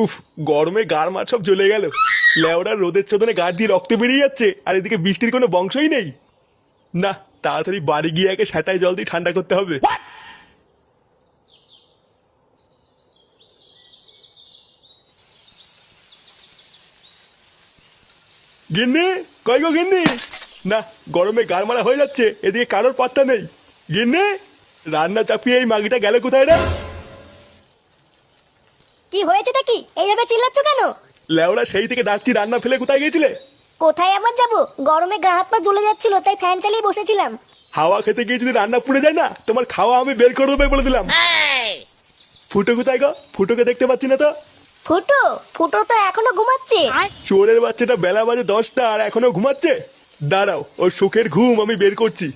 উফ, গরমে গাড় মাঠ সব জ্বলে গেল। লেওড়া রোদের চোদনে গাড় দিয়ে রক্ত বেরিয়ে যাচ্ছে, আর এদিকে বৃষ্টির কোনো বংশই নেই। না, তাড়াতাড়ি বাড়ি গিয়ে একে সেটাই জল দিয়ে ঠান্ডা করতে হবে। গিন্নি, কই গো গিন্নি? না, গরমে গাড় মারা হয়ে যাচ্ছে, এদিকে কারোর পাত্তা নেই। গিন্নি, রান্না চাপিয়ে এই মাগিটা গেল কোথায় রে? কি হয়েছেটা কি? এইভাবে চিল্লাচ্ছ কেন? লেওড়া সেই থেকে ডাকছি, রান্না ফেলে কোথায় গিয়েছিলে? কোথায় আবার যাব? গরমে গা হাত পা জ্বলে যাচ্ছিল, তাই ফ্যান চালিয়ে বসেছিলাম। হাওয়া খেতে গিয়ে যদি রান্না পুড়ে যায় না, তোমার খাওয়া আমি বের করে দেবো বলে দিলাম। ফুটো কোথায় গো? ফুটোকে দেখতে পাচ্ছি না তো। ফুটো? ফুটো তো এখনো ঘুমাচ্ছে। চোরের বাচ্চাটা বেলা বাজে 10টা আর এখনো ঘুমাচ্ছে। দাঁড়াও, ওর সুখের ঘুম আমি বের করছি।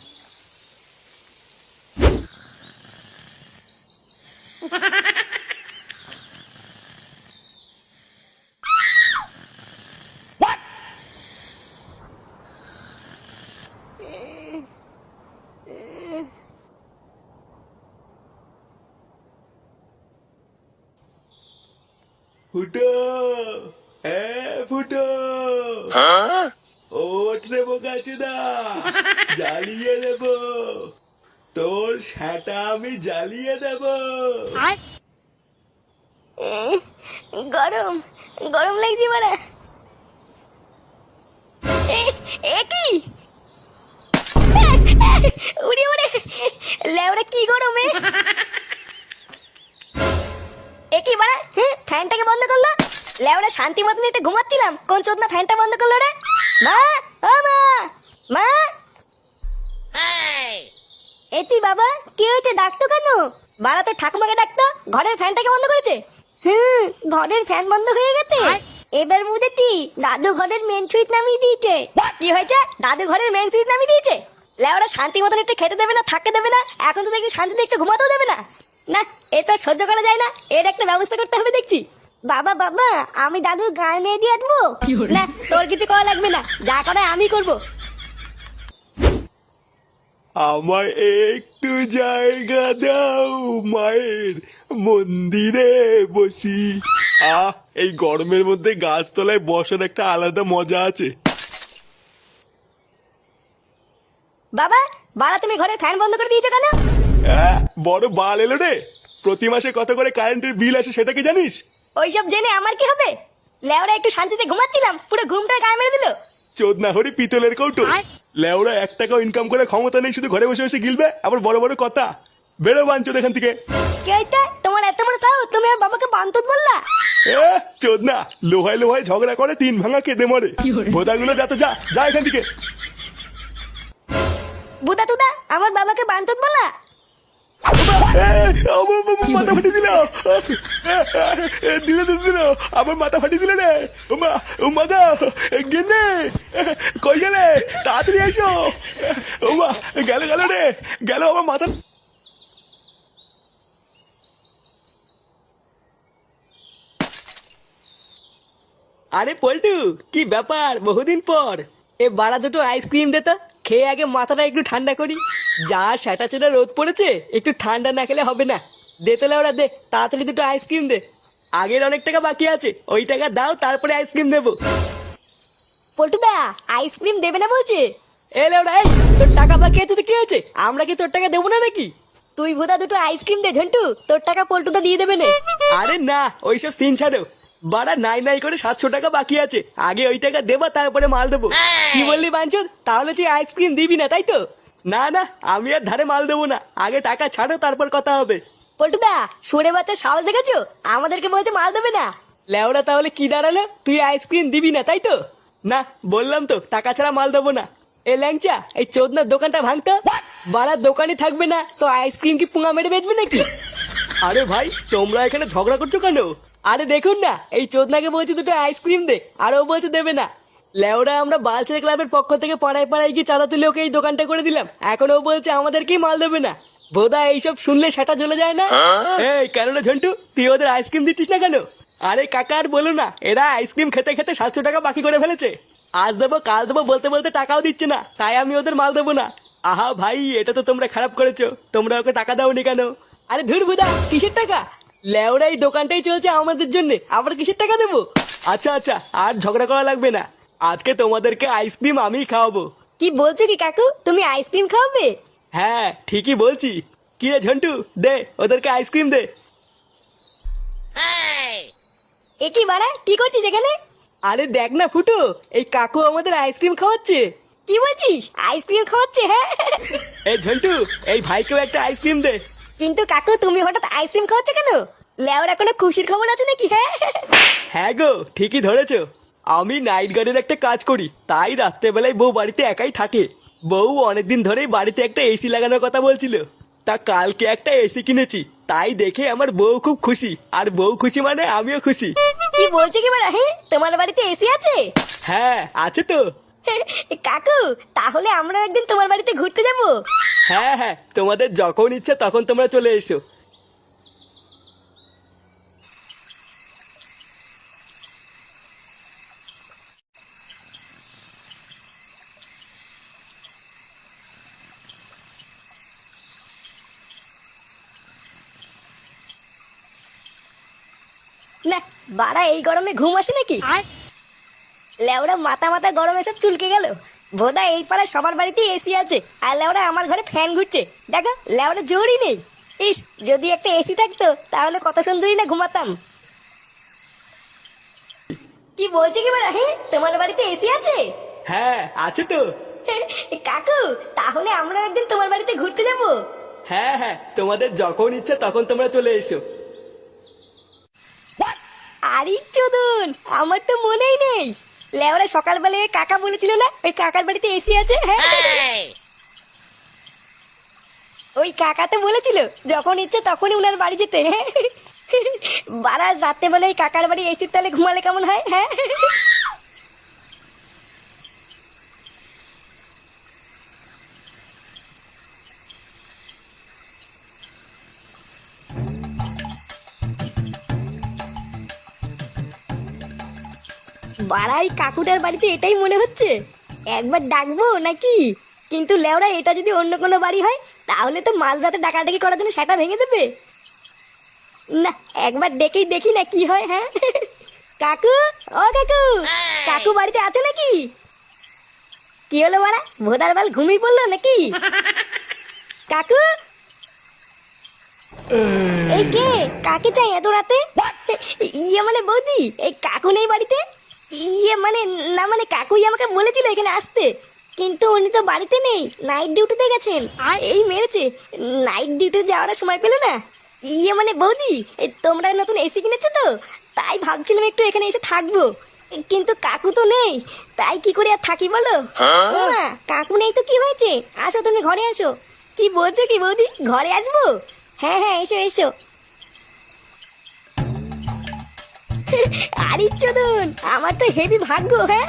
ফুটো, হ্যাঁ ফুটো, ওঠ রে বোকাচোদা, জ্বালিয়ে দেব তোর সেটা, আমি জ্বালিয়ে দেব। গরম গরম লাগছে মারা। এ কি? উড়ি উড়ে লেওড়া, কি গরমে! এ কি মারা? ফ্যানটাকে বন্ধ করলো? লেওড়া, শান্তি মতন একটু ঘুমাচ্ছিলাম, কোন চোদনা ফ্যানটা বন্ধ করলো রে? মা, ও মা, মা! এতি বাবা, কি হয়েছে? ডাকতো কেন? বাড়া তো ঠাকুমাকে ডাকতো, ঘরের ফ্যানটাকে বন্ধ করেছে। ঘরের ফ্যান বন্ধ হয়ে গেছে। এবার বুঝেছি, দাদু ঘরের মেন সুইচ নামিয়ে দিয়েছে। কি হয়েছে? দাদু ঘরের মেন সুইচ নামিয়ে দিয়েছে? লেওরা, শান্তি মতন একটু খেতে দেবে না, থাকতে দেবে না, এখন তো দেখি শান্তিতে একটু ঘুমাতেও দেবে না। না, এ তো সহ্য করা যায় না, এর একটা ব্যবস্থা করতে হবে দেখছি। বাবা বাবা, আমি দাদুর গায়ে মেয়ে দিয়ে আসবো। না, তোর কিছু করা লাগবে না, যা করে আমি করবো। আমায় একটু জায়গা দাও, মায়ের মন্দিরে বসি। এই গরমের মধ্যে গাছতলায় বসার একটা আলাদা মজা আছে। বাবা, বাড়া তুমি ঘরে ফ্যান বন্ধ করে দিয়েছো কেন? বড় বাল এলো রে। প্রতি মাসে কত করে কারেন্টের বিল আসে সেটা কি জানিস? ওইসব জেনে আমার কি হবে? লেওরা, একটু শান্তিতে ঘুমাচ্ছিলাম, পুরো ঘুমটা গায়ে মেরে দিল। চোদনা হরি পিতলের কৌটো। লেওরা 1 টাকাও ইনকাম করে ক্ষমতা নেই, শুধু ঘরে বসে বসে গিলবে, আবার বড় বড় কথা। বেরো বাঞ্চোদ এখান থেকে। কে হইতে? তোমার এত বড় তাও, তুমি আর বাবাকে বান্তুত বললা? চোদনা, লোহায় লোহায় ঝগড়া করে টিন ভাঙা কেঁদে মরে। ভোদাগুলো যা তো, যা যা এখান থেকে। বুদা তুদা, আমার বাবাকে বান্তুত বলা? মাথা ফাটিয়ে দিল, দিলে দিল, আমার মাথা ফাটিয়ে দিল রে। মাথা গেনে, কই গেলে? তাড়াতাড়ি এসো। গেল গেল রে, গেল আমার মাথা। আরে পল্টু, কি ব্যাপার? বহুদিন পর। এ বাড়া দুটো আইসক্রিম দে তো, খেয়ে আগে মাথাটা একটু ঠান্ডা করি। যা সেটা চেটা রোদ পড়েছে, একটু ঠান্ডা না খেলে হবে না। দে তোলে ওরা, দে তাড়াতাড়ি দুটো আইসক্রিম দে। আগের অনেক টাকা বাকি আছে, ওই টাকা দাও, তারপরে আইসক্রিম দেবো। পল্টুদা, আইসক্রিম দেবে না বলছে? এলে ওরা, এই তোর টাকা বাকি আছে তো কি হয়েছে? আমরা কি তোর টাকা দেবো না নাকি? তুই বুদা দুটো আইসক্রিম দে ঝন্টু, তোর টাকা পল্টুদা দিয়ে দেবে না। আরে না, ওইসব সিন ছাড়ো। বাড়া নাই নাই করে 700 টাকা বাকি আছে, আগে ওই টাকা দেবা, তারপরে মাল দেবো। কি বললি বাঞ্চদ? তাহলে তুই আইসক্রিম দিবি না, তাই তো? না না, আমি আর ধারে মাল দেবো না, আগে টাকা ছাড়ো, তারপর কথা হবে। পল্টুদা, সুরে বাচ্চা সাহস দেখেছো? আমাদেরকে বলছে মাল দেবে না। লেওরা, তাহলে কি দাঁড়ালো? তুই আইসক্রিম দিবি না, তাই তো? না, বললাম তো টাকা ছাড়া মাল দেবো না। এ ল্যাংচা, এই চোদনার দোকানটা ভাঙতো। বাড়ার দোকানই থাকবে না তো আইসক্রিম কি পুঙা মেরে বেচবে নাকি? আরে ভাই, তোমরা এখানে ঝগড়া করছো কেন? আরে দেখুন না, এই চোদনাকে বলছি দুটো আইসক্রিম দে, আর ও বলছে দেবে না। লেওরা, আমরা বালছেড়ে ক্লাবের পক্ষ থেকে পাড়ায় পাড়ায় গিয়ে চাঁদা তুলে ওকে এই দোকানটা করে দিলাম, এখন ও বলছে আমাদেরকেই মাল দেবে না। বোধা এইসব শুনলে সেটা জ্বলে যায় না? এই কেন রে ঝন্টু, তুই ওদের আইসক্রিম দিচ্ছিস না কেন? আরে কাকা, আর বলো না, এরা আইসক্রিম খেতে খেতে 700 টাকা বাকি করে ফেলেছে। আজ দেবো কাল দেবো বলতে বলতে টাকাও দিচ্ছে না, তাই আমি ওদের মাল দেবো না। আহা ভাই, এটা তো তোমরা খারাপ করেছো, তোমরা ওকে টাকা দাওনি কেন? আরে ধুর বুদা, কিসের টাকা? লেওরা এই দোকানটাই চলছে আমাদের জন্য, আবার কিসের টাকা দেবো? আচ্ছা আচ্ছা, আর ঝগড়া করা লাগবে না, আজকে তোমাদেরকে আইসক্রিম আমিই খাওয়াবো। কি বলছো কি কাকু, তুমি আইসক্রিম খাওয়াবে? হ্যাঁ ঠিকই বলছি। কি রে ঝন্টু, দে ওদেরকে আইসক্রিম দে। এ কি বাড়া, কি করছিস এখানে? আরে দেখ না ফুটো, এই কাকু আমাদের আইসক্রিম খাওয়াচ্ছে। কি বলছিস, আইসক্রিম খাওয়াচ্ছে? হ্যাঁ এই ঝন্টু, এই ভাইকেও একটা আইসক্রিম দে। কিন্তু কাকু তুমি হঠাৎ আইসক্রিম খাওয়াচ্ছ কেন? লেওরা কোনো খুশির খবর আছে নাকি? হ্যাঁ হ্যাঁ গো, ঠিকই ধরেছো। আমি নাইট গার্ডের একটা কাজ করি, তাই রাত্রেবেলায় বউ বাড়িতে একাই থাকে। বউ অনেকদিন ধরেই বাড়িতে একটা এসি লাগানোর কথা বলছিল, তা কালকে একটা এসি কিনেছি। তাই দেখে আমার বউ খুব খুশি, আর বউ খুশি মানে আমিও খুশি। কি বলছো কি বাড়া, হ্যাঁ তোমার বাড়িতে এসি আছে? হ্যাঁ আছে তো। কাকু তাহলে আমরা একদিন তোমার বাড়িতে ঘুরতে যাব। হ্যাঁ হ্যাঁ, তোমাদের যখন ইচ্ছা তখন তোমরা চলে এসো। না বাড়া, এই গরমে ঘুম আসে নাকি? লেওরা মাথা মাথা গরমে সব চুলকে গেল। ভোদা এই পাড়ায় সবার বাড়িতেই এসি আছে, আর লেওরা আমার ঘরে ফ্যান ঘুরছে। দেখো লেওরা জোরই নেই। ইস, যদি একটা এসি থাকতো তাহলে কত সুন্দরই না ঘুমাতাম। কি বলছে কি বাড়া, হ্যাঁ তোমার বাড়িতে এসি আছে? হ্যাঁ আছে তো। কাকু তাহলে আমরা একদিন তোমার বাড়িতে ঘুরতে যাব। হ্যাঁ হ্যাঁ, তোমাদের যখন ইচ্ছা তখন তোমরা চলে এসো। আরে চোদন, আমার তো মনেই নেই। লেওরা সকালবেলায় কাকা বলেছিল না ওই কাকার বাড়িতে এসি আছে? হ্যাঁ ওই কাকা তো বলেছিল যখন ইচ্ছে তখনই উনার বাড়ি যেতে। বারা রাতে বেলা ওই কাকার বাড়ি এসির তলে ঘুমালে কেমন হয়? হ্যাঁ বাড়াই কাকুটার বাড়িতে এটাই মনে হচ্ছে। একবার ডাকবো নাকি? কিন্তু লেওরা এটা যদি অন্য কোনো বাড়ি হয় তাহলে তো মাঝরাতে ডাকাডাকি করার জন্য সেটা ভেঙে দেবে। না একবার ডেকেই দেখি না কি হয়। হ্যাঁ কাকু, ও কাকু, কাকু বাড়িতে আছো নাকি? কি হলো বাড়া, ভোদার বাল ঘুমিয়ে পড়লো নাকি? কাকু, এই কে, কাকে চাই এত রাতে? ইয়ে মানে বৌদি, এই কাকু নেই বাড়িতে? ইয়ে মানে না, মানে কাকুই আমাকে বলেছিল এখানে আসতে, কিন্তু উনি তো বাড়িতে নেই, নাইট ডিউটিতে গেছেন। এই মেরেছে, নাইট ডিউটিতে যাওয়ার সময় পেলো না। ইয়ে মানে বৌদি, তোমরা নতুন এসি কিনেছো তো, তাই ভাবছিলাম একটু এখানে এসে থাকবো, কিন্তু কাকু তো নেই, তাই কি করে আর থাকি বলো? মা কাকু নেই তো কি হয়েছে, আসো তুমি ঘরে আসো। কি বলছো কি বৌদি, ঘরে আসবো? হ্যাঁ হ্যাঁ এসো এসো। আরে চোদন, আমার তো হেভি ভাগ্য। হ্যাঁ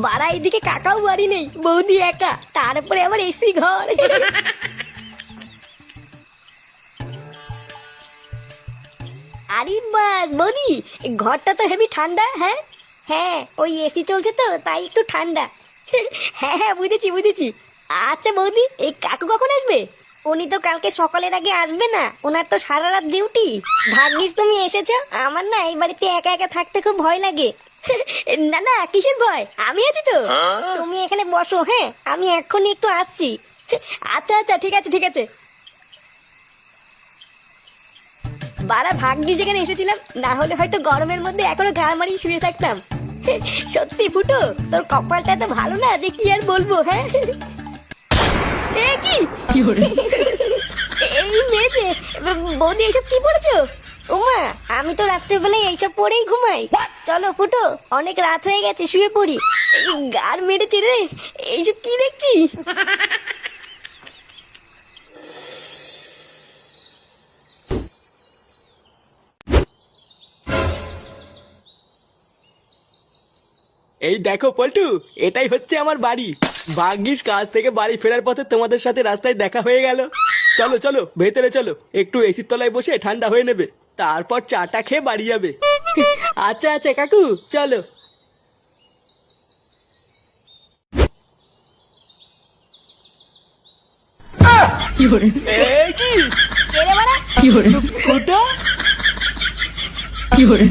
বাড়া এইদিকে কাকাও বাড়ি নেই, বৌদি একা, তারপরে আবার এসি ঘর। আরে বাস বৌদি, ঘরটা তো হেভি ঠান্ডা। হ্যাঁ হ্যাঁ, ওই এসি চলছে তো তাই একটু ঠান্ডা। হ্যাঁ হ্যাঁ বুঝেছি বুঝেছি। আচ্ছা বৌদি, এই কাকু কখন আসবে? উনি তো কালকে সকালের আগে আসবে না, ওনার তো সারা রাত ডিউটি। ভাগ্যিস তুমি এসেছো, আমার না এই বাড়িতে একা একা থাকতে খুব ভয় লাগে। না না কিসের ভয়, আমি আছি তো। তুমি এখানে বসো, হ্যাঁ আমি এক্ষুনি একটু আসছি। আচ্ছা আচ্ছা ঠিক আছে ঠিক আছে। বারা ভাগ্যি যেখানে এসেছিলাম, না হলে হয়তো গরমের মধ্যে এখনো ঘাড় মারিয়ে শুয়ে থাকতাম। সত্যি ফুটো, তোর কপালটা এত ভালো না যে কি আর বলবো। হ্যাঁ এ কি এই মেরেছে বৌদি, এইসব কি পড়েছো? ওমা, আমি তো রাত্রেবেলায় এইসব পরেই ঘুমাই। চলো ফুটো, অনেক রাত হয়ে গেছে, শুয়ে পড়ি। গার মেরেছে রে, এইসব কি দেখছি? এই দেখো পল্টু, এটাই হচ্ছে আমার বাড়ি। ভাগ্যিস কাজ থেকে বাড়ি ফেরার পথে তোমাদের সাথে রাস্তায় দেখা হয়ে গেল। চলো চলো ভেতরে চলো, একটু এসির তলায় বসে ঠান্ডা হয়ে নেবে, তারপর চাটা খেয়ে বাড়ি যাবে। আচ্ছা আচ্ছা কাকু, চলো। কে রে বাড়া? ফুটো 有人，